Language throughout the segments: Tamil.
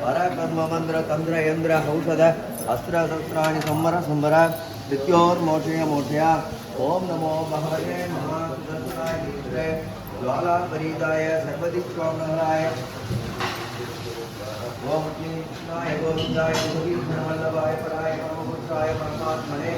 परकर्म मंत्र तंत्र यंत्र औषध अस्त्र शस्त्राणि संवर संवर मृत्योर्मोक्षय मोक्षय ओम नमो भगवते महासुदर्शनाय नेत्रे ज्वाला परिदाय सर्वदिक्पालनाय ओम कृष्णाय गोविंदाय गोविंदवल्लभाय पराय परमपुरुषाय परमात्मने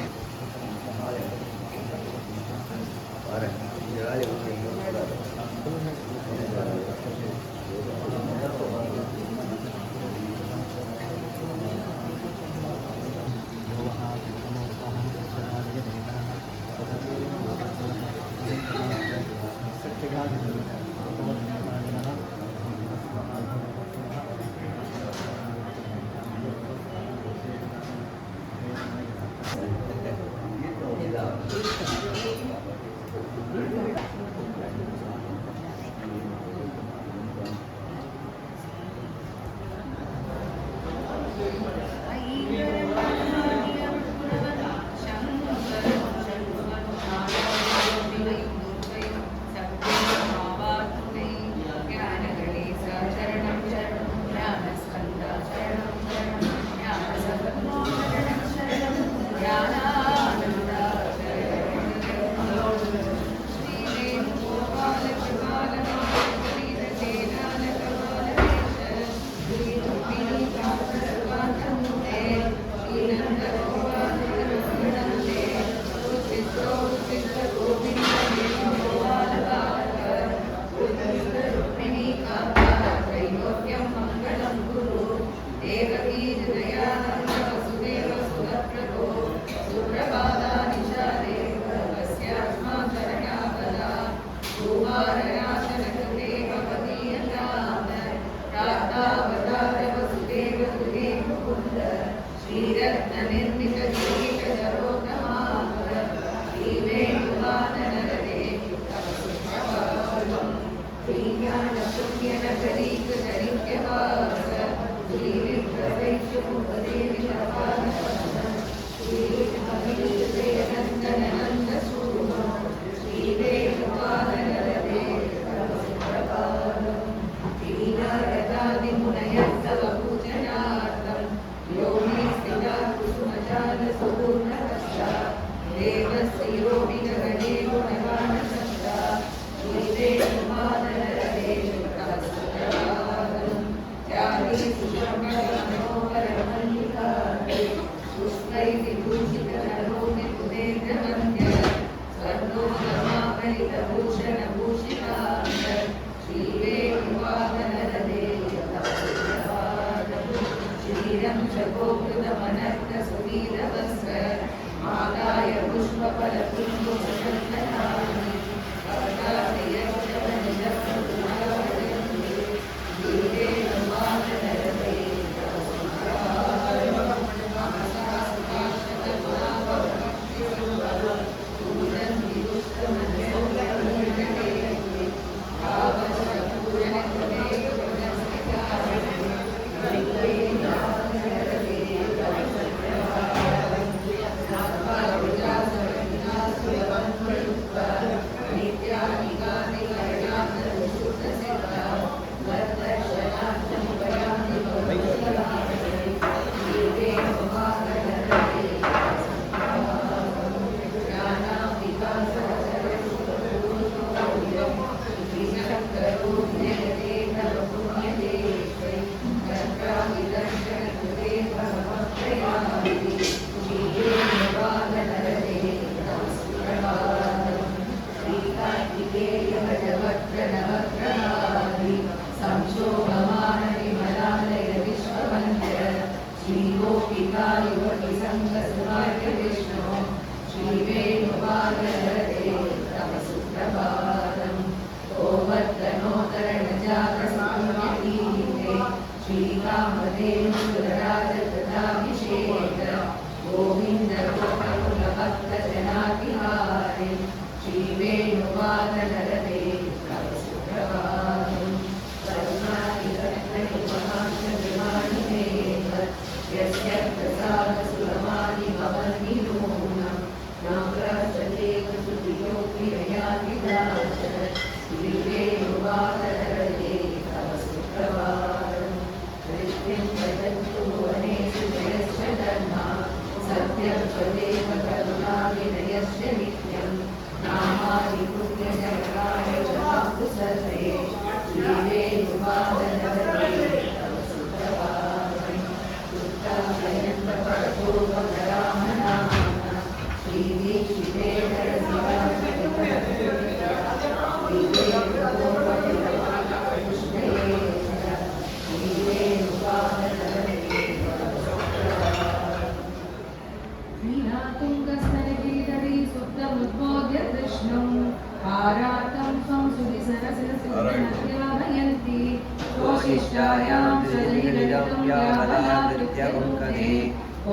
लीलायां शरीरं यावदादृत्यवङ्कने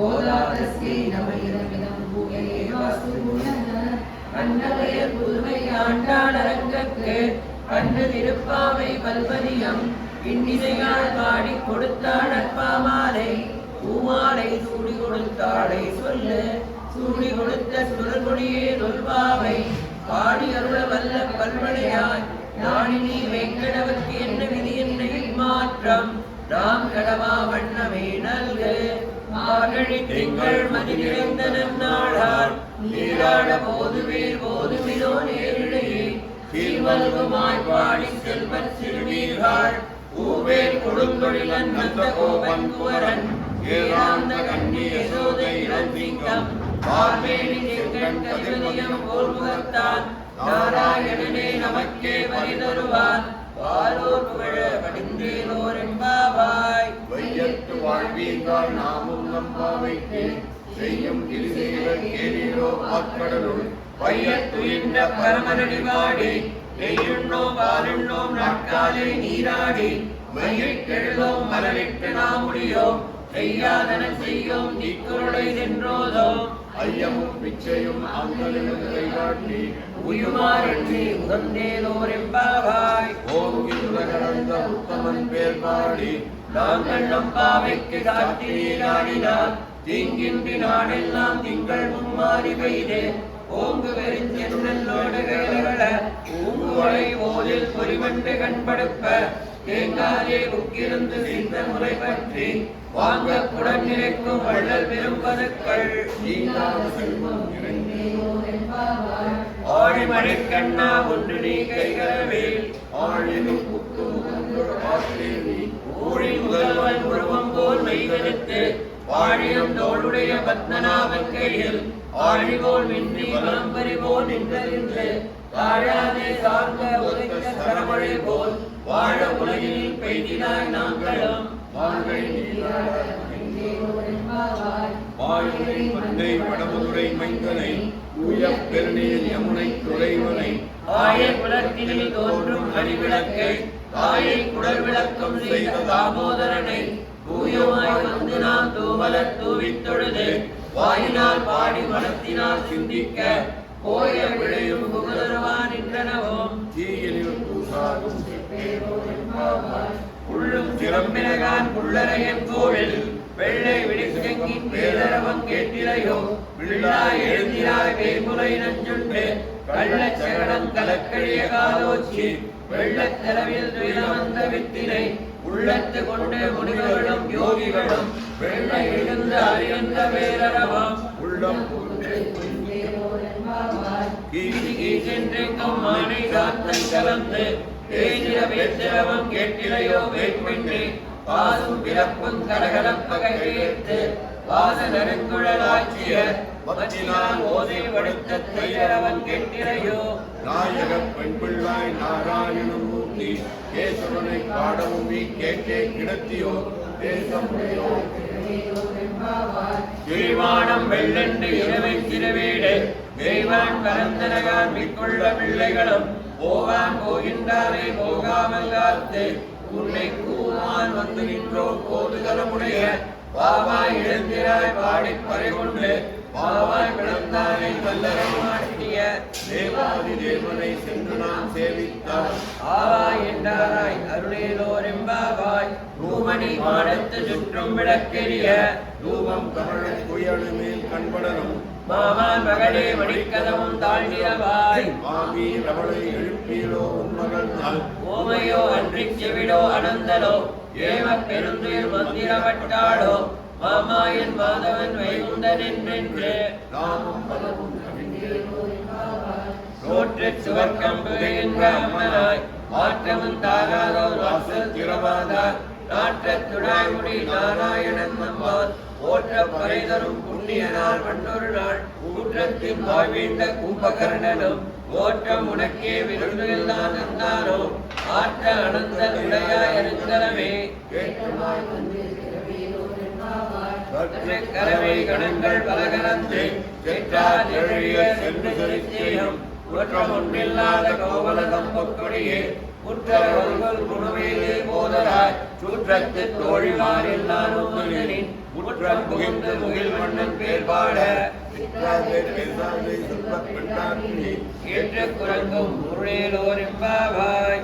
ओदातस्यै नमैरमिदं भूयैवास्तु भूयः அன்னவயர் புதுமை ஆண்டாள் அரங்கற்கு கண்டு திருப்பாவை பல்வதியம் இன்னிசையால் பாடி கொடுத்தாள் அற்பாமாலை பூமாலை சூடி கொடுத்தாளை சொல்லு சூடி கொடுத்த சுடர்கொடியே நொல்பாவை பாடி அருள வல்ல பல்வளையாய் நாணினி வெங்கடவர்க்கு என்ன விதி என்ன மாற்றம் நாம் கடவா வண்ணமே நல்கு மார்கழி திங்கள் மதி நிறைந்த நன்னாளார் நீராட போதுவீர் போதுமினோ நேரிடையே சீர்வல்குமாய் பாடி செல்வர் சிறுநீர்கள் பூவேல் கொடுங்கொழிலன் நந்த கோபன் குவரன் ஏராந்த கண்ணி யசோதை இளந்திங்கம் பார்மேனி செங்கண் கதிர்மயம் போர்முகத்தான் நாராயணனே நமக்கே பரிதருவான் பாலோர் புகழ படிந்தேலோர் எம்பாவாய் வையத்து வாழ்வீர்கள் நாமும் நம்பாவைக்கு செய்யும் கிரிசெய்வர் கேளீரோ ஆட்கடலுள் வையத்து இந்த பரமனடி வாடி நெய்யுண்ணோம் பாலுண்ணோம் நாட்காலை நீராடி மையைக் கெழுதோம் மலரிட்டு நாம் முடியோம் செய்யாதன செய்யோம் தீக்குறளை சென்றோதோம் ஐயமும் பிச்சையும் அங்கலிலும் கைகாட்டி உயுமாறி உகந்தேலோர் எம்பாவாய் ஓங்கி உலகளந்த உத்தமன் பேர் பாடி நாங்கள் நம்பாவைக்கு காட்டி நீராடினார் தீங்கின்றி நாடெல்லாம் திங்கள் மும்மாறி பெய்து ஓங்கு வெறிஞ்சென்னோடு வேலகள பூங்குவளை ஓதில் பொறிவண்டு கண்படுப்ப தேங்காலே உக்கிருந்து சிந்த முறை பற்றி வாங்க குடன் நிறைக்கும் வள்ளல் பெரும் பதுக்கள் ஆழி மழைக்கண்ணா ஒன்று நீ கைகளவேல் ஆழினும் புத்து முகந்தொரு ஆற்றேவி ஊழி முதல்வன் உருவம் போல் மெய்வெடுத்து வாழியம் தோளுடைய பத்மநாபன் கையில் ஆழிபோல் மின்றி வலம்பரி போல் நின்றறிந்து வாழாதே சார்ந்த உரைத்த சரமழை போல் வாழ உலகினில் பெய்தினாய் நாங்களும் வாயுனை மந்தை வடமதுரை மைந்தனை உயப் பெருநீர் யமுனை துறைவனை ஆய குலத்தினில் தோன்றும் அறிவிளக்கை தாயை குடல் விளக்கம் செய்த தாமோதரனை தூயமாய் வந்து நாம் தூவலத் தூவித் தொழுது வாயினால் பாடி மனத்தினால் சிந்திக்க போய விளையும் புகழருவான் என்றனவோம் தீயினில் பூசாகும் உள்ளும் சிறம்பினகான் புள்ளரையன் கோவில் வெள்ளை விழிக்கங்கின் பேரரவம் கேட்டிலையோ விழாய் எழுந்திராய் வேமுலை நஞ்சுண்டு கள்ளச் சகடம் கலக்கழிய காலோச்சி வெள்ளத் தரவில் துயிலமந்த வித்தினை உள்ளத்து கொண்டு முனிவர்களும் யோகிகளும் வெள்ளை எழுந்த அறியந்த பேரரவம் உள்ளம் கீசென்றெங்கும் மானை காத்தன் கலந்து பேசிட பேச்சரவம் கேட்டிலையோ வேட்பெண்ணே பாசும் பிறப்பும் கலகலப்பகை கேட்டு வாச நெருங்குழலாட்சிய பத்தினால் ஓதை படுத்த தையரவன் கேட்டிலையோ நாயகப் பெண் பிள்ளாய் நாராயணமூர்த்தி கேசவனை பாடவும் நீ கேட்டே கிடத்தியோ தேசமுடையோ கீழ்வானம் வெள்ளென்று இரவை சிறுவீடு வேய்வான் பரந்தனகான் மிக்குள்ள பிள்ளைகளும் போவான் போகின்றாரை போகாமல் காத்து உன்னை கூவான் வந்து நின்றோம் கோதுகலமுடைய பாவாய் எழுந்திராய் பாடிப் பறைகொண்டு பாவாய் பிளந்தானை வல்லரை மாட்டிய தேவாதி தேவனை சென்று நாம் சேவித்தார் ஆவாய் என்றாராய் அருளேலோர் எம்பாவாய் பூமணி மாடத்து சுற்றும் விளக்கெரிய தூபம் கமழ் குயலு மேல் கண்படரும் மாமான் மகளே மணிக்கதமும் தாழ்நிலவாய் மாமி ரவளை எழுப்பீரோ உன்மகள் நாள் ஓமையோ அன்றிச் செவிடோ அனந்தலோ ஏமப் பெருந்துயிர் மந்திரமட்டாளோ மாமாயன் மாதவன் வைகுந்தன் என்றென்று நாமும் பலவும் தோற்றச் சுவர்க்கம்புகின்ற அம்மனாய் மாற்றமும் தாகாதோ வாசல் திறவாதார் நாற்றத் துடாய்முடி நாராயணன் நம்பார் ஓற்ற பறைதரும் புண்ணியனார் மற்றொரு நாள் ஊற்றத்தின் வாழ்வீண்ட கும்பகர்ணனும் ஓற்றம் உனக்கே விருந்துகள்தான் தந்தாரோ ஆற்ற அனந்த உடையாய் அருங்கலமே கரவை கணங்கள் பலகலந்து செற்றார் எழுதிய சென்று சரித்தேயம் குற்றம் ஒன்றில்லாத கோவல தம்பக்கொடியே முற்றவர்கள் குணமேலே போதராய் சுற்றத்து தோழிமார் எல்லாரும் வந்தனின் முற்றம் புகின்ற முகில் மன்னன் பேர்பாட ஏற்ற குரங்கும் முருளேலோர் எம்பாவாய்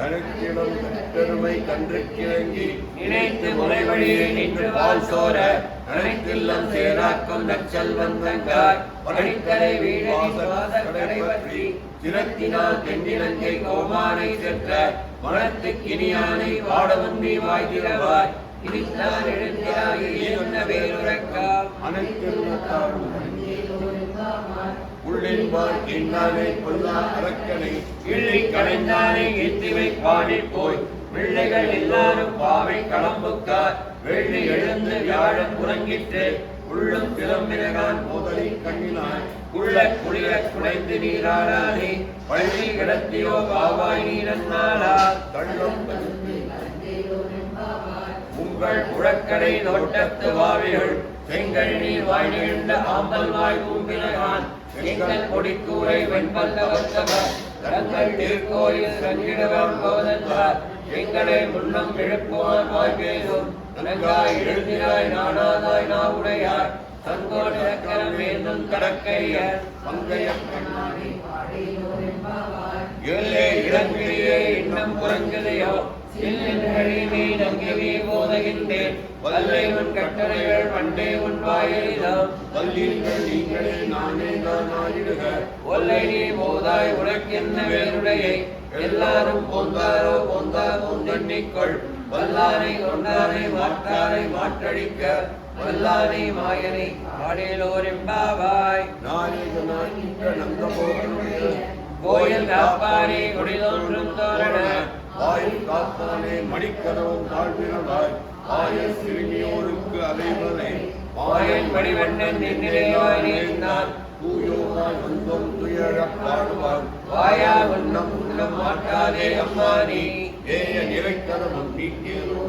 பெருமை கன்று கிழங்கி நினைத்து முறைவழியை நின்று வாழ் சோர அனைத்தில்லம் சேராக்கும் நச்சல் வந்தங்காய் படைத்தலை வீழனின் வாசக்கடை பற்றி சிரத்தினால் தென்னிலங்கை கோமானை சென்ற மனத்து கிணியானை வாடவந்தி வாய்திரவாய் இனித்தான் எழுந்திராய் என்ன வேலுரைக்கால் உள்ளின்பால் கிண்ணானை கொல்லா அரக்கனை கிள்ளி களைந்தானை எத்திவை பாடிப் போய் பிள்ளைகள் எல்லாரும் பாவை களம்புக்கார் வெள்ளி எழுந்து வியாழன் உறங்கிட்டு உள்ளும் சிலம்பினகான் மோதலை கண்ணினாய் உள்ள குளிர குடைந்து நீராடாதே பள்ளி கிடத்தியோ பாவாய் நீரன்னாளா தள்ளம் உங்கள் புழக்கடை தோட்டத்து வாவிகள் செங்கல் நீர் வாய் நிகழ்ந்த ஆம்பல் வாய் பூம்பினகான் எங்கள் கொடிக்கூரை வெண்பல்லவத்தவர் தங்கள் திருக்கோயில் சங்கிடவர் போதென்றார் எங்களை முன்னம் எழுப்புவார் வாய்ப்பேதும் நன்காய் எழுந்திராய் நாடாதாய் நாவுடையார் தங்கோடு சக்கரம் வேந்தும் கடற்கையர் பங்கையம் எல்லே இளங்கிரியே இன்னம் புறங்குதையோ சில்லென்களிலே நங்கிவே போதகின்றேன் வல்லை உன் கட்டளைகள் வண்டே உன் வாயிலாம் வல்லீர்கள் நீங்களே நானே நான் ஆயிடுக ஒல்லை நீ போதாய் உனக்கென்ன வேறுடையை எல்லாரும் போந்தாரோ போந்தா போந்தெண்ணிக்கொள் வல்லானை கொண்டாரை மாற்றாரை மாற்றடிக்க வல்லானை மாயனை ஆடேலோர் எம்பாவாய் நாயகனாகின்ற நந்தபோகனுடைய கோயில் காப்பானே குடிதோன்றும் தோரண வாயில் காப்பானே மணிக்கதவும் தாழ்வினவாய் ஆய சிறுமியோருக்கு அலைவனை மாயன் வடிவண்ணன் நின்னிலைவாய் நீர்ந்தான் தூயோமாய் வந்தோம் துயரப் பாடுவார் வாயா உன்னம் உள்ளம் மாட்டாதே அம்மானி ஏய நிறைக்கதவும் நீக்கியதோ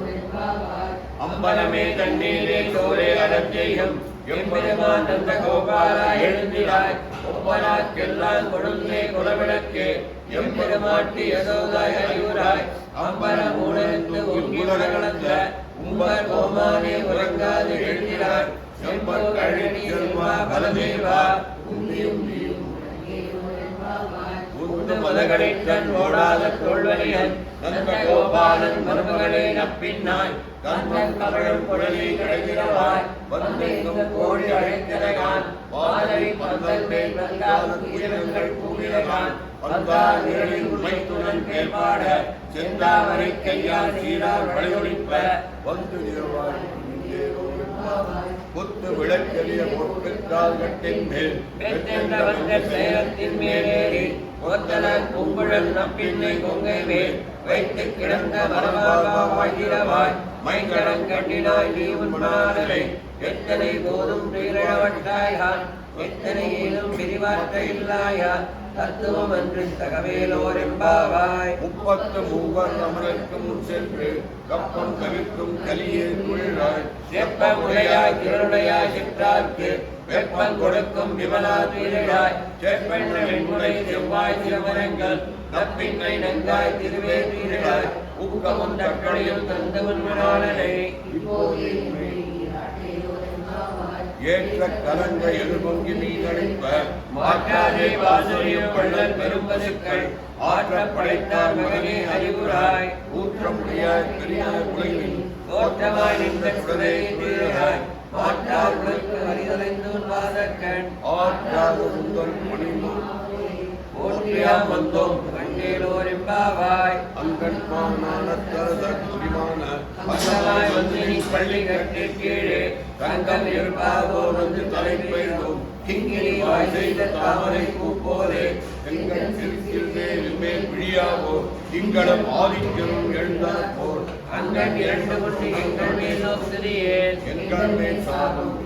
அம்பலமே தண்ணீரே சோரே அடஞ்செய்யும் எம்பெருமான் நந்த கோபாலா எழுந்திராய் ஒப்பனாக்கெல்லாம் கொடுந்தே குலவிளக்கே எம்பெருமாட்டி யசோதாய் அறிவுராய் அம்பலம் உணர்ந்து ஒங்கி உலகளந்த உம்பர் கோமானே உறங்காது எழுந்திராய் செம்பல் கழனி செல்வா பலதேவா உந்து மதகளித்தன் ஓடாத தோல்வலியன் நந்த கோபாலன் மருமகளே நப்பின்னாய் கந்தன் கமழும் குழலி கிடைக்கிறவாய் வந்தெங்கும் கோடி அழைக்கிறகான் வாழை பந்தல் மேல் வந்தாலும் உயிரங்கள் கூவிரகான் வந்தால் நிழலில் உண்மைத்துடன் கேள்பாட செந்தாமரை கையால் சீரார் வழியொழிப்ப வந்து நிறவாய் புத்து விளக்கெளிய பொற்பிற்கால் கட்டின் மேல் பெற்றென்ற வந்த சேரத்தின் மேலேறி ஒத்தலன் கும்புழல் நப்பின்னை கொங்கை மேல் வைத்து கிடந்த மரபாகா வாழ்கிறவாய் மைங்கடம் கண்டினாய் நீ உன்மாடலை எத்தனை போதும் தீரவட்டாயான் எத்தனை ஏதும் விரிவாற்ற இல்லாயான் தத்துவம் அன்று தகவேலோர் எம்பாவாய் முப்பத்து மூவர் அமரருக்கு முன் சென்று கப்பம் கவிக்கும் கலியே துழிலாய் செப்பமுடையாய் திருடையாய் சிற்றார்க்கு வெப்பம் கொடுக்கும் விமலா தீரழாய் செப்பெண்ண வெண்முறை செவ்வாய் சிரமரங்கள் நப்பின்னை நங்காய் திருவே தீரழாய் ஊக்கமும் தக்களையும் தந்தவன் மணாளனை ஏற்ற கலங்க எதிர்பொங்கி மீனளிப்ப மாற்றாதே வாசலியும் வள்ளல் பெரும்பசுக்கள் ஆற்ற படைத்தார் மகனே அறிவுராய் ஊற்றமுடியாய் பெரியார் உலகில் தோற்றமாய் நின்ற சுடரே தீராய் மாற்றார் உலகு அறிதலைந்து வாசக்கண் ஆற்றாத சுந்தர் மணிமா போற்றியாம் வந்தோம் கண்டேலோர் எம்பாவாய் அங்கன்மானான தரத துரிமான பந்தமாய் வந்து நீ பள்ளி கட்டி கீழே தங்கம் இருப்பாவோ வந்து தலை பெய்தோம் கிங்கினி வாய் செய்த தாமரை பூ போலே எங்கள் சிறுக்கில் மேல் விழியாவோ திங்களும் ஆதிக்கரும் எழுந்தார் போல் அங்கன் இரண்டு கொண்டு எங்கள் மேல் நோக்குதியேன் எங்கள் மேல் சாதம்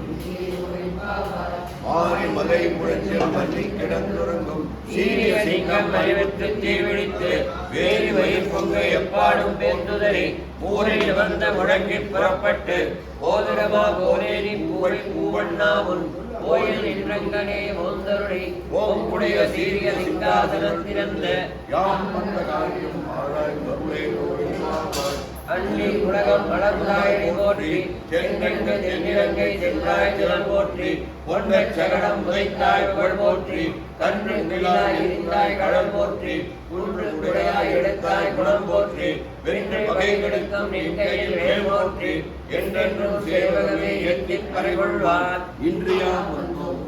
மாறி மலை முழஞ்சில் மல்லி கிடந்துறங்கும் சீரிய சிங்கம் அறிவித்து தீவிழித்து வேறு வயிர் பொங்க எப்பாடும் பேந்துதறி ஊரில் வந்த முழங்கி புறப்பட்டு போதிரமா போரேரி பூவை பூவண்ணாமுன் கோயில் நின்றங்கனே ஓந்தருளை ஓம்புடைய சீரிய சிங்காசனத்திறந்த யாம் வந்த காரியம் ஆராய்ந்தருளே ஓடிவாவாய். அள்ளி உலகம் வளர்ந்தாயனை போற்றி செங்கண்கள் தென்னிலங்கை சென்றாய் திறன் போற்றி பொன்னைச் சகடம் உதைத்தாய் புகழ் போற்றி கன்று நிலாய் இருந்தாய் கடல் போற்றி குன்று குடையாய் எடுத்தாய் குணம் போற்றி வென்று பகை கெடுக்கும் நின் கையில் வேல் போற்றி என்றென்றும் சேவகமே எட்டிப் பறைகொள்வார். இன்றியாம் வந்தோம்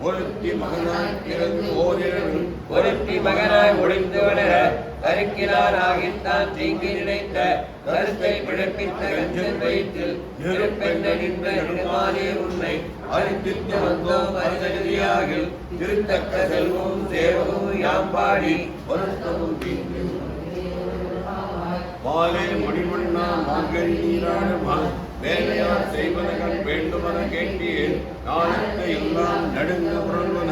ஒருத்தி மகனாய் பிறந்து ஓரிரவில் ஒருத்தி மகனாய் ஒழிந்து வளர கருக்கினார் ஆகித்தான் தீங்கி நினைத்த கருத்தை பிழப்பித்த கஞ்சன் வயிற்றில் நெருப்பென்ற நின்ற நெடுமாலே உன்னை அரித்தித்து வந்தோம் அரிசகிரியாகில் திருத்தக்க செல்வம் சேவகம் யாம்பாடி வருத்தமும் தீங்கு மாலே மணிமண்ணா மாங்கனி நீராடுமான் வேலையார் செய்வனகள் வேண்டுமன கேட்டீர் நாளுக்கு எல்லாம் நடுங்க புரள்வன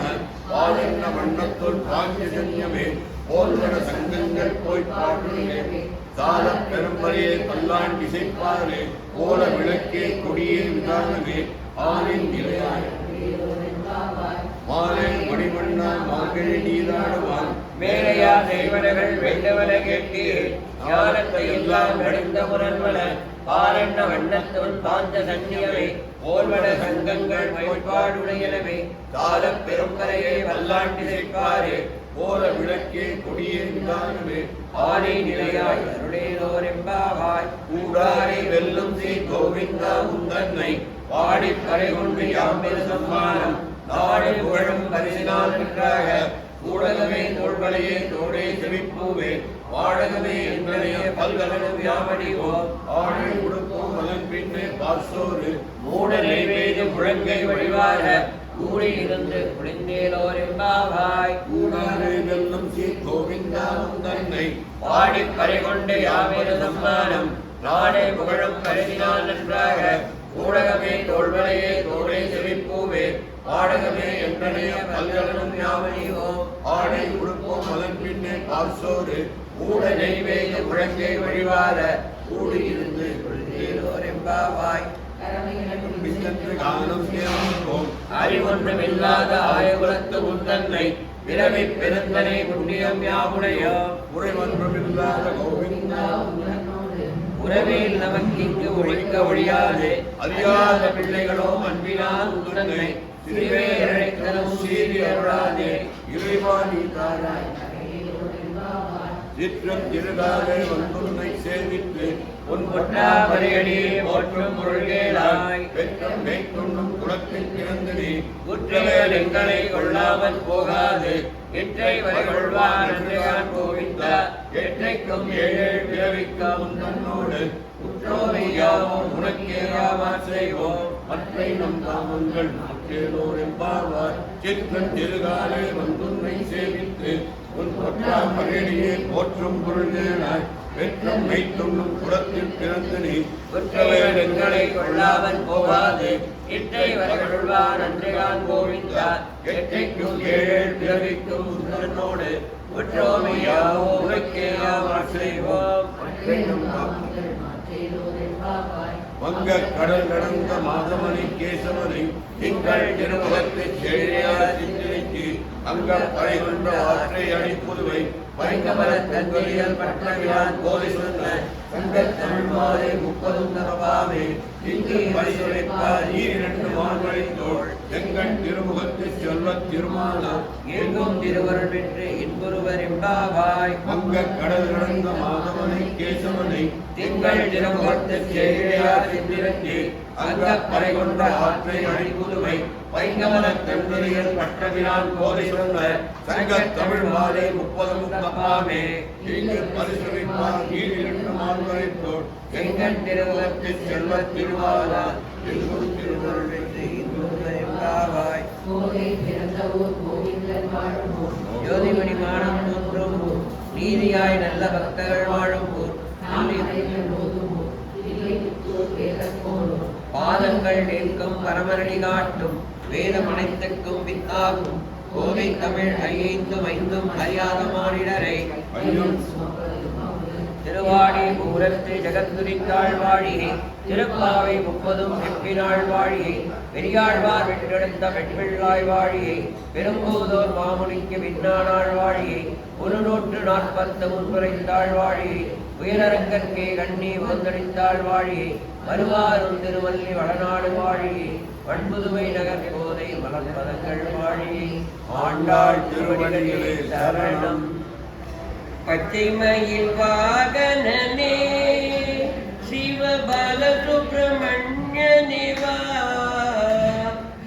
பாலென்ன வண்ணத்துள் பாஞ்சஜன்யமே போல்வன சங்கங்கள் போய் பாடுமே சால பெரும்பரையே பல்லாண் இசைப்பாரே போல விளக்கே கொடியே விதானமே ஆனின் நிலையாய் மாலே மணிமண்ணா மாங்கனி நீராடுவான் மேலையா செய்வனகள் வேண்டுவன கேட்டீர் ஞானத்தை எல்லாம் நடுந்த புரள்வன பாலென்ன வண்ணத்துள் பாஞ்ச சன்னியமே போல்வன சங்கங்கள் பொய்ப்பாடுடையனவே சால பெரும்பரையே பல்லாண்டி செய்ப்பாரே போல விளக்கே கொடியே விதானமே ஆனை நிலையாய் அருளேலோர் எம்பாவாய் கூடாரை வெல்லும் ஸ்ரீ கோவிந்தா உந்தன்னை பாடிப் பறை கொண்டு யாம்பெரு சம்மானம் நாடு புகழும் பரிசினால் நின்றாக ஊடகமே தோள்வளையே தோடே செவிப்பூவே வாடகமே என்பனைய பல்கலனும் யாமடிவோம் ஆடை உடுப்போம் அதன் பின்னே பார்சோறு மூட நெய்வேதி முழங்கை வழிவார கூடியிருந்து குளிந்தேலோர் எம்பாவாய் கூடாரை வெல்லும் ஸ்ரீ கோவிந்தா உந்தன்னை பாடிப் பறை கொண்டு யாம்பெரு சம்மானம் நாடே புகழும் பரிசினால் நன்றாக ஊடகமே தோள்வளையே தோடே செவிப்பூவே வாடகமே என்பனைய பல்கலனும் யாமடிவோம் ஆடை உடுப்போம் அதன் பின்னே பார்சோறு மூட நெய்வேதி முழங்கை வழிவார கூடியிருந்து குளிந்தேலோர் எம்பாவாய் பின்னன்று காலம் சேர்ந்தோம் அறிவொன்றுமில்லாத ஆயகுலத்து உந்தன்னை பிறவி பெருந்தனை புண்ணியம் யாவுடையோ உறைவன்றுமில்லாத கோவிந்தா உறவில் நமக்கிங்கு ஒழிக்க ஒழியாது அறியாத பிள்ளைகளோ அன்பினால் உந்தன்னை சிறுவே இழைத்தலும் சீறி அருளாதே இறைவாணி தாராய் சிற்றம் திருகாலை வந்துன்னை சேவித்து உன் பொற்றாமரையடியே போற்றும் பொருள்கேளாய் வெற்றம் மேற்கொள்ளும் குளத்தில் பிறந்தனே குற்றவேல் எங்களை கொள்ளாமல் போகாது எற்றை வரை கொள்வான் என்றான் கோவிந்தா எற்றைக்கும் ஏழு பிறவிக்கும் தன்னோடு குற்றோமையாவும் உனக்கே யாமான் செய்வோம் மற்றை நம் தாமங்கள் நாட்டேலோர் எம்பாவார் சிற்றம் திருகாலை வந்துன்னை சேவித்து உன் பொற்றாமரையடியே போற்றும் பொருள்களாய் வெற்றம் மெய்த்துண்ணும் குளத்தில் பிறந்தனே குற்றவேல் எங்களை கொள்ளாமல் போகாது எற்றை வரை கொள்வான் என்றான் கோவிந்தா எற்றைக்கும் ஏழு பிறவிக்கும் தன்னோடு குற்றோமையாவும் உனக்கே யாமான் செய்வோம் மற்றை நம் தாமங்கள் வங்க கடல் கடந்த மாதமணி கேசவனை திங்கள் திருமுகத்தைச் செழியார் சிந்தனைக்கு அங்க படை கொண்ட ஆற்றை அடிப்புதுவை வைங்கமலத் தன்வெளியல் பட்டவியான் கோதை சொன்ன சங்கத் தமிழ் மாலை 30 தரபாமே இங்கு பரிசுரைப்பார் ஈரிரண்டு மான்வழித்தோள் எங்கள் திருமுகத்தைச் செல்வத் திருமாலா எங்கும் திருவருள் பெற்று இன்புருவர் எம்பாவாய் வங்க கடல் கடந்த மாதவனை கேசவனை திங்கள் திருமுகத்துச் செழியார் சிந்திரத்தி அங்கப் படை கொண்ட ஆற்றை அடிப்புதுவை வைங்கமலத் தன்வெளியல் பட்டவியான் கோதை சொன்ன சங்கத் தமிழ் மாலை 30 தரபாமே இங்கு பரிசுரைப்பார் ஈரிரண்டு மான்வழித்தோள் எங்கள் திருமுகத்துச் செல்வத் திருமாலா எங்கும் திருவருள் பெற்று இன்புருவர் எம்பாவாய் ஜோதிமணி மானம் தோன்றும் ஊர் நீதியாய் நல்ல பக்தர்கள் வாழும் ஊர் பாதங்கள் நிற்கும் பரமரடி காட்டும் வேதம் அனைத்துக்கும் வித்தாகும் கோவை தமிழ் ஐந்தும் அறியாத மானிடரை திருவாடி பூரத்து ஜெகத்துரித்தாள் வாழியே திருப்பாவை 30 செப்பினாள் வாழியே பெரியாழ்வார் வென்றெடுத்த வெண்பிள்ளாய் வாழியே பெரும்போதோர் மாமுனிக்கு விண்ணானாள் வாழியே 140 முன்குறைந்தாள் வாழியே உயரரங்கற்கே கண்ணி வந்தடித்தாள் வாழியே வருவாரும் திருவல்லி வளநாடு வாழியே வண்புதுவை நகர் போதை மலர்பதங்கள் வாழியே ஆண்டாள் திருவடிகளே சரணம். பச்சைமயில் வாகனனே சிவபால சுப்பிரமணியனே வா,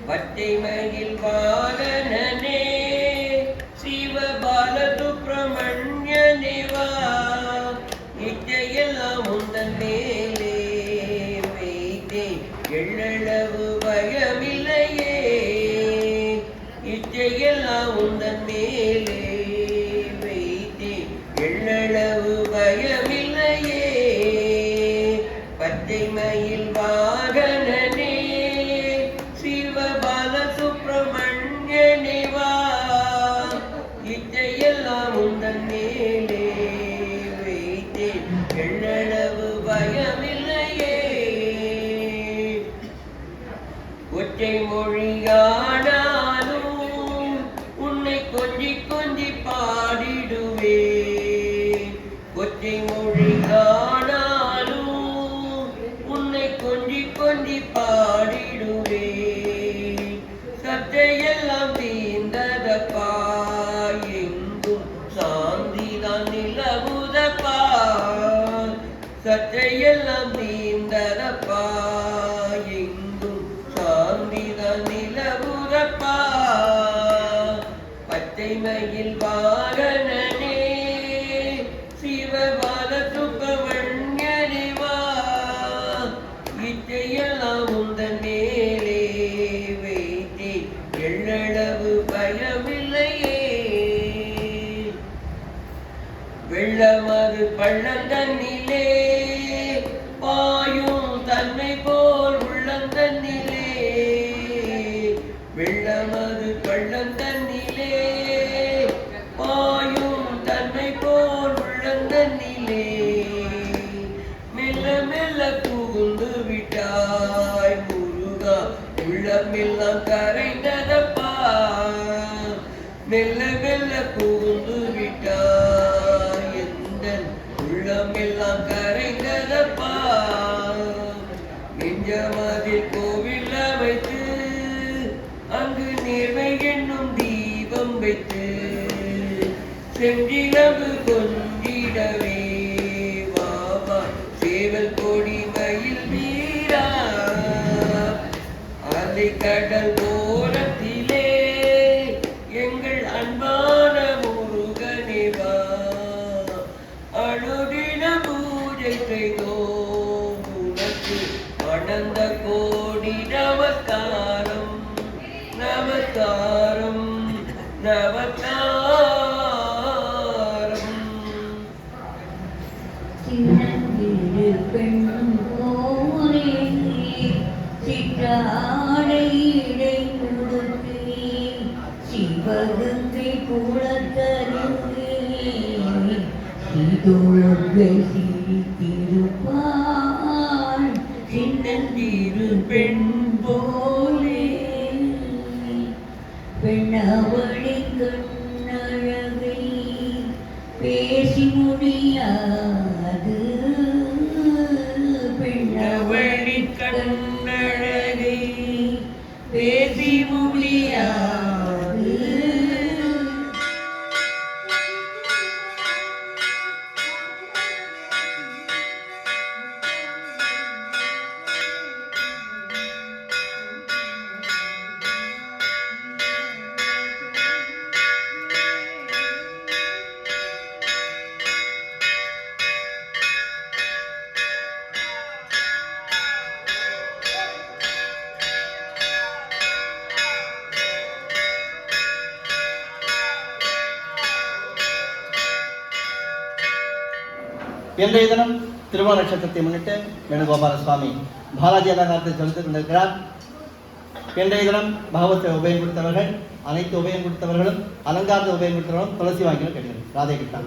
பச்சைமயில் வாகனனே சிவபால சுப்பிரமணியனே வா, இச்சையெல்லாம் உந்தன் மேலே வைத்தே எள்ளளவு பயமில்லையே, இச்சையெல்லாம் உந்தன் மேலே எள்ளளவு பயமில்லையே. பச்சைமயில் வாகனனே சிவபால சுப்பிரமணியனே வா, இச்சையெல்லாம் உந்தன் மேலே வைத்தேன் எள்ளளவு பயமில்லையே. ஒற்றை மொழியானாலும் உன்னை கொஞ்சி கொஞ்சி பாடிடுவே, ஒற்றை மொழியானாலும் உன்னை கொஞ்சி கொஞ்சி பாடிடுவே, சற்றையெல்லாம் தீர்ந்ததப்பா எங்கும் சாந்திதான் நிலவுதப்பா, சற்றையெல்லாம் தீர்ந்ததப்பா எங்கும் சாந்திதான் நிலவுதப்பா. பச்சைமயில் வாகனனே சிவபால சுப்பிரமணியனே வா, இச்சையெல்லாம் உந்தன் மேலே வைத்தேன் எள்ளளவு பயமில்லையே. வெள்ளமது பள்ளந்தன்னிலே பாயும் தன்மை போல் உள்ளந்தன்னிலே, வெள்ளமது பள்ளந்தன்னிலே பாயும் தன்மை போல் உள்ளந்தன்னிலே, மெல்ல மெல்ல புகுந்து விட்டாய் முருகா உள்ளமெல்லாம் கரைந்ததப்பா, மெல்ல மெல்ல புகுந்து விட்டாய் எந்தன் உள்ளமெல்லாம் கரைந்ததப்பா. நெஞ்சமதில் கோவில் அமைத்து அங்கு நேர்மை என்னும் தீபம் வைத்து சென்றிரவு கொஞ்சிடவே வாவா சேவல் கொடி மயில் வீரா, அலை கடல் ஓரத்திலே எங்கள் அன்பான முருகனே வா, அனுதின பூஜை செய்தோம் உனக்கு அனந்த கோடி நமஸ்காரம் நமஸ்காரம் நமஸ்காரம். சின்னஞ்சிறு பெண்ணும் போரே சிற்றாடை இடை முடுக்கே சிவகங்கை குளத்தருகே இதொழுகை சிரித்திருப்பாள் சின்னஞ்சிறு பெண் போலே, பெண்ணவளி கண்ணழகை பேசி முடியாது, பெண்ணவளி கண்ணழகை பேசி முடியாது. இன்றைய தினம் திருவோண நட்சத்திரத்தை முன்னிட்டு வேணுகோபால சுவாமி பாலாஜி அலங்காரத்தை செலுத்திக் கொண்டிருக்கிறார். இன்றைய தினம் பகவத்தை உபயம் கொடுத்தவர்கள், அனைத்து உபயம் கொடுத்தவர்களும், அலங்காரத்தை உபயம் கொடுத்தவர்களும் துளசி வாங்கியும் கேட்கிறேன். ராதே கிருஷ்ணா.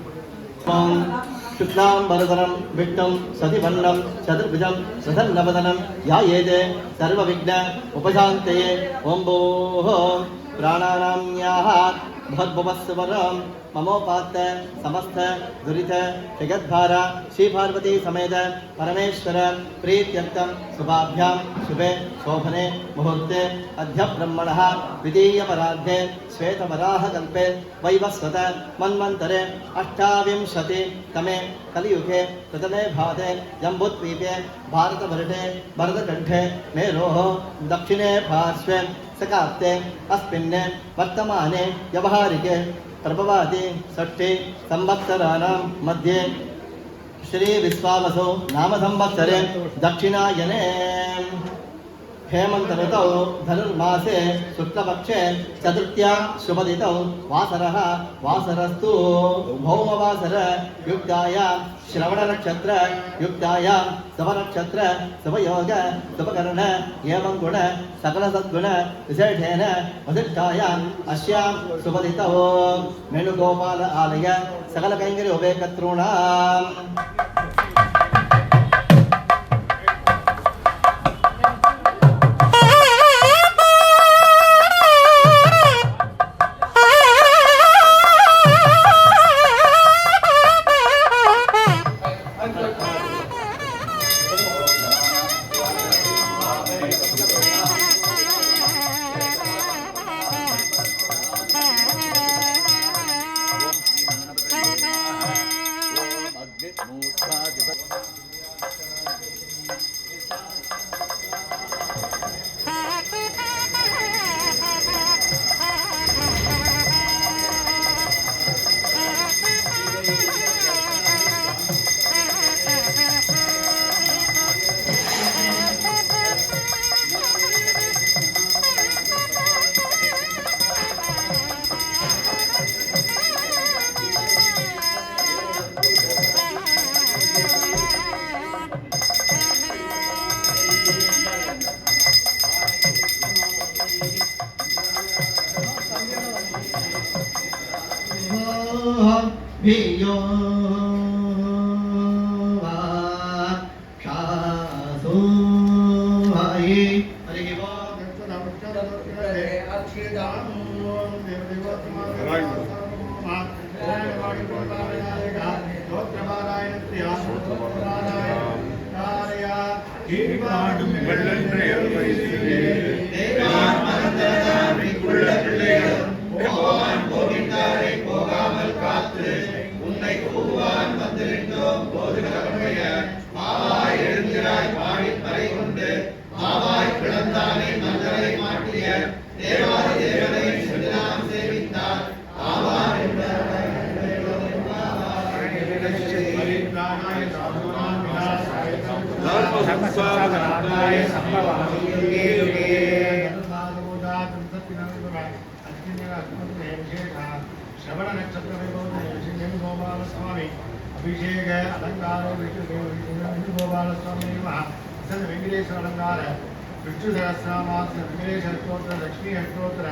शुक्लांबरधरं विष्णुं सतिवर्णं चतुर्भुजं प्रसन्नवदनं ध्यायेते सर्वविघ्न उपशान्तये। ओं भूः प्राणानाम्याः भद्भवस्वरं ममोपात्त समस्त दुरित जगद्भार श्री पार्वती समेत परमेश्वर प्रीत्यर्थं शुभाभ्यां शुभे शोभने मुहूर्ते अद्य ब्रह्मणः द्वितीयपरार्धे श्वेतवराहकल्पे वैवस्वत मन्वन्तरे 28तमे कलियुगे प्रथमे भाते जम्बूद्वीपे भारतवर्षे भरतकण्ठे मेरोः दक्षिणे पार्श्वे सकाप्ते अस्मिन् वर्तमाने व्यवहारिके प्रभवादि षष्ठी संवत्सराणां मध्ये श्री विश्वावसु नाम संवत्सरे दक्षिणायने हेमंत ऋतौ धनुर्मासे शुक्लपक्षे चतुर्थ्या शुभदितौ वासरः वासरस्तु भौमवासर युक्तायां श्रवण नक्षत्र युक्तायां शुभनक्षत्र शुभयोग शुभकर्ण एवं गुण सकल सद्गुण विशेषेण वसिष्ठायाम् अस्यां शुभदितौ वेणुगोपाल आलय सकल कैंकर्य उभयकर्तॄणाम् भियो वा शासो भाई हरि போகாமல் காத்து உன்னை கூவான் வந்திருந்தோம் போது கடமைய மாவாய் எழுந்திராய் பாடி தலை கொண்டு மாவாய் பிளந்தானை மஞ்சளை மாட்டிய தேவாதி தேவனை செல்லாம் சேவித்தார் ஆவார் श्रवण नक्षत्र गोपाल स्वामी अभिषेक अलंकार गोपाल स्वामी सन वेंकटेश्वर अलंकार विष्णु सहस्रनाम वेंकटेश अष्टोत्तर लक्ष्मी अष्टोत्तर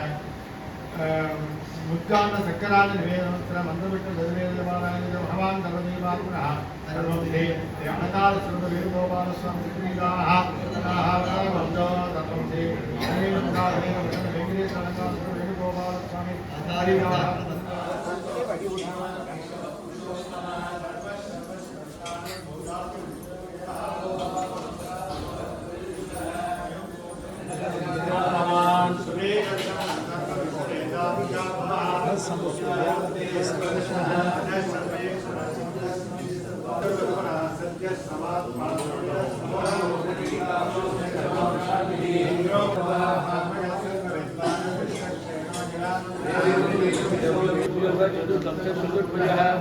मुद्गान सक्करान निवेदनोत्तर मंत्रविष्णु दशवेदपारायण भगवान सर्वदेवात्मनः सर्वविधे अनकाल सर्व वेणुगोपाल स्वामी श्रीराः वन्दो तत्त्वं से वेंकटेश्वर अलंकार वेणुगोपाल स्वामी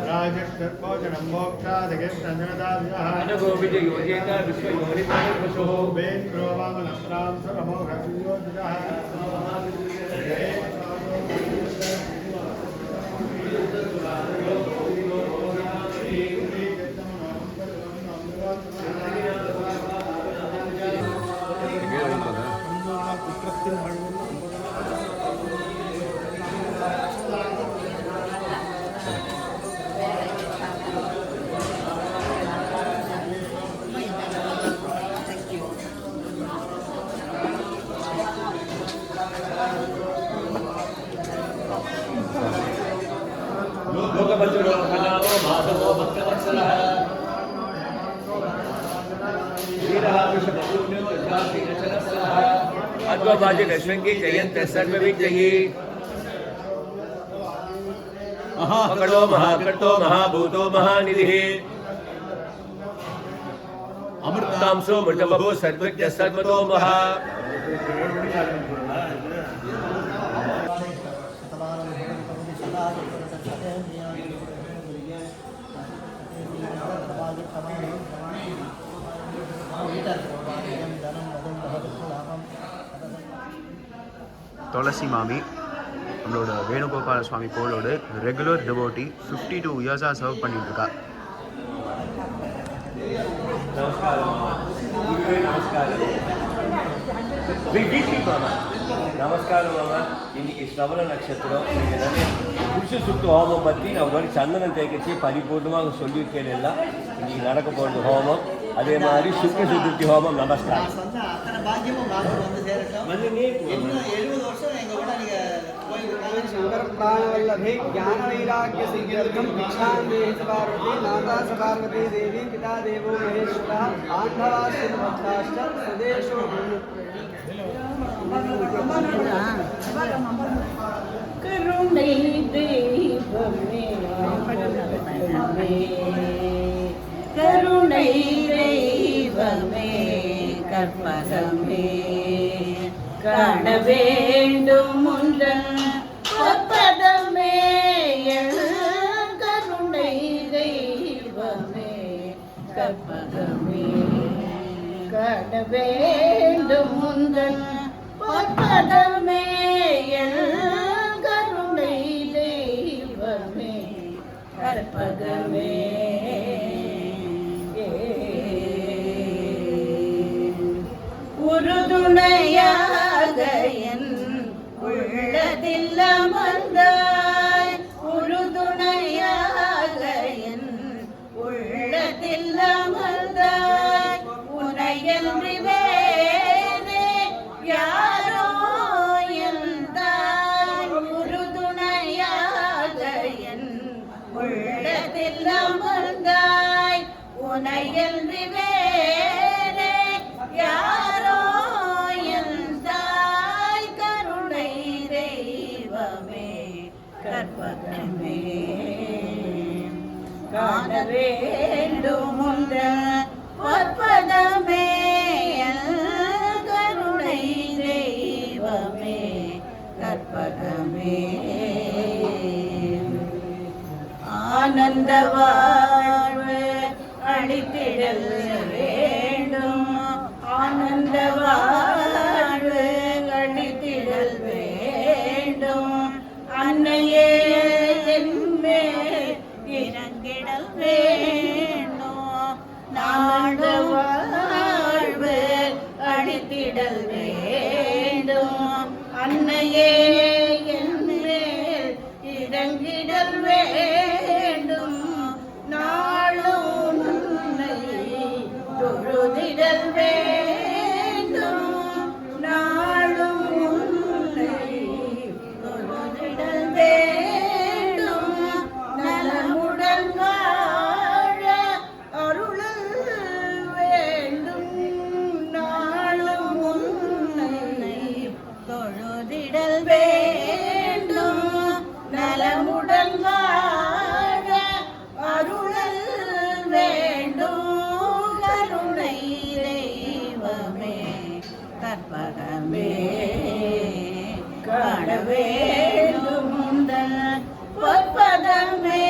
राजक्षर्पोजनं मोक्षाधिगेन्द्रजनदाभ्यः अनुगोविजयोजेत विश्वयोनिपशुः वेन्द्रो वामनस्रां सर्वमोघसूयोजितः भक्तवत्सलो प्रजापो माधवो भक्तवत्सलः वीरः वृषभपूर्णो यजातिरचनस्सलः अद्वैतशृङ्गी जयन्तः सर्वविजयी महाकटो महाकटो महाभूतो महानिधिः अमृतांशो मृतबभो सर्वज्ञ सर्वतो महा துளசி மாமி நம்மளோட வேணுகோபால சுவாமி கோளோட ரெகுலர் டிவோட்டி 52 இயர்ஸாக சர்வ் பண்ணிட்டு இருக்கா. நமஸ்காரம் மாமா. இன்னைக்கு ஸ்ரவண நட்சத்திரம். நீங்கள் நிறைய புருஷ சுத்து ஹோமம் பற்றி நான் ஒரு சந்தனம் தேய்க்கச்சி பரிபூர்ணமாக சொல்லியிருக்கேன். எல்லாம் இன்னைக்கு நடக்க போகிறது ஹோமம். அதே மாதிரி சுக்ர சதுர்த்தி ஹோமம். நமஸ்காரம். அத்தனை பாக்கியமும் வந்து சேரட்டும். இன்னும் 70 வருஷம் எங்க கூட நீங்க शंकर प्राणवल्लभे ज्ञान वैराग्य सिद्ध्यर्थम भिक्षां देहि पार्वती माता स पार्वती देवी पिता देवो महेश्वरः आन्धवाश्च भक्ताश्च स्वदेशो கருணை தெய்வமே கருணை தெய்வமே கற்பகமே காண வேண்டும் முந்தன் பதமே கருணை தெய்வமே கற்பகமே காண வேண்டும் முந்தன் பதமே கருணை தெய்வமே கற்பகமே உறுதுணையாக என் உள்ளதில் அமர்ந்தாய் உறுதுணையாக என் உள்ளதில் அமர்ந்தாய் உனையன்றி வேறு யாரோ எந்தாய் உறுதுணையாக என் உள்ளதில் அமர்ந்தாய் உனையன்றி வேறு யாரோ எந்தாய் கருணை தெய்வமே கற்பகமே காண வேண்டும் பொற்பதமே கருணை தெய்வமே கற்பகமே ஆனந்த வாழ்வு அளித்திடல் வேண்டும் ஆனந்த வாழ்வு அளித்திடல் வேண்டும் அன்னையே என்மேல் இறங்கிடல் வேண்டும் நாடு வாழ்வு அளித்திடல் வேண்டும் அன்னையே என்மேல் இறங்கிடல் வேண்டும் நாளும் உன்னை தொழுதிடல் வேண்டும் நாளும் உன்னை தொழுதிடல் வேண்டும் நலமுடன் வாழ அருளல் வேண்டும் நாளும் உன்னை தொழுதிடல் வேண்டும் நலமுடன் வாழ அருளல் வேண்டும் கருணை தெய்வமே கற்பகமே காண வேண்டும் பொற்பதமே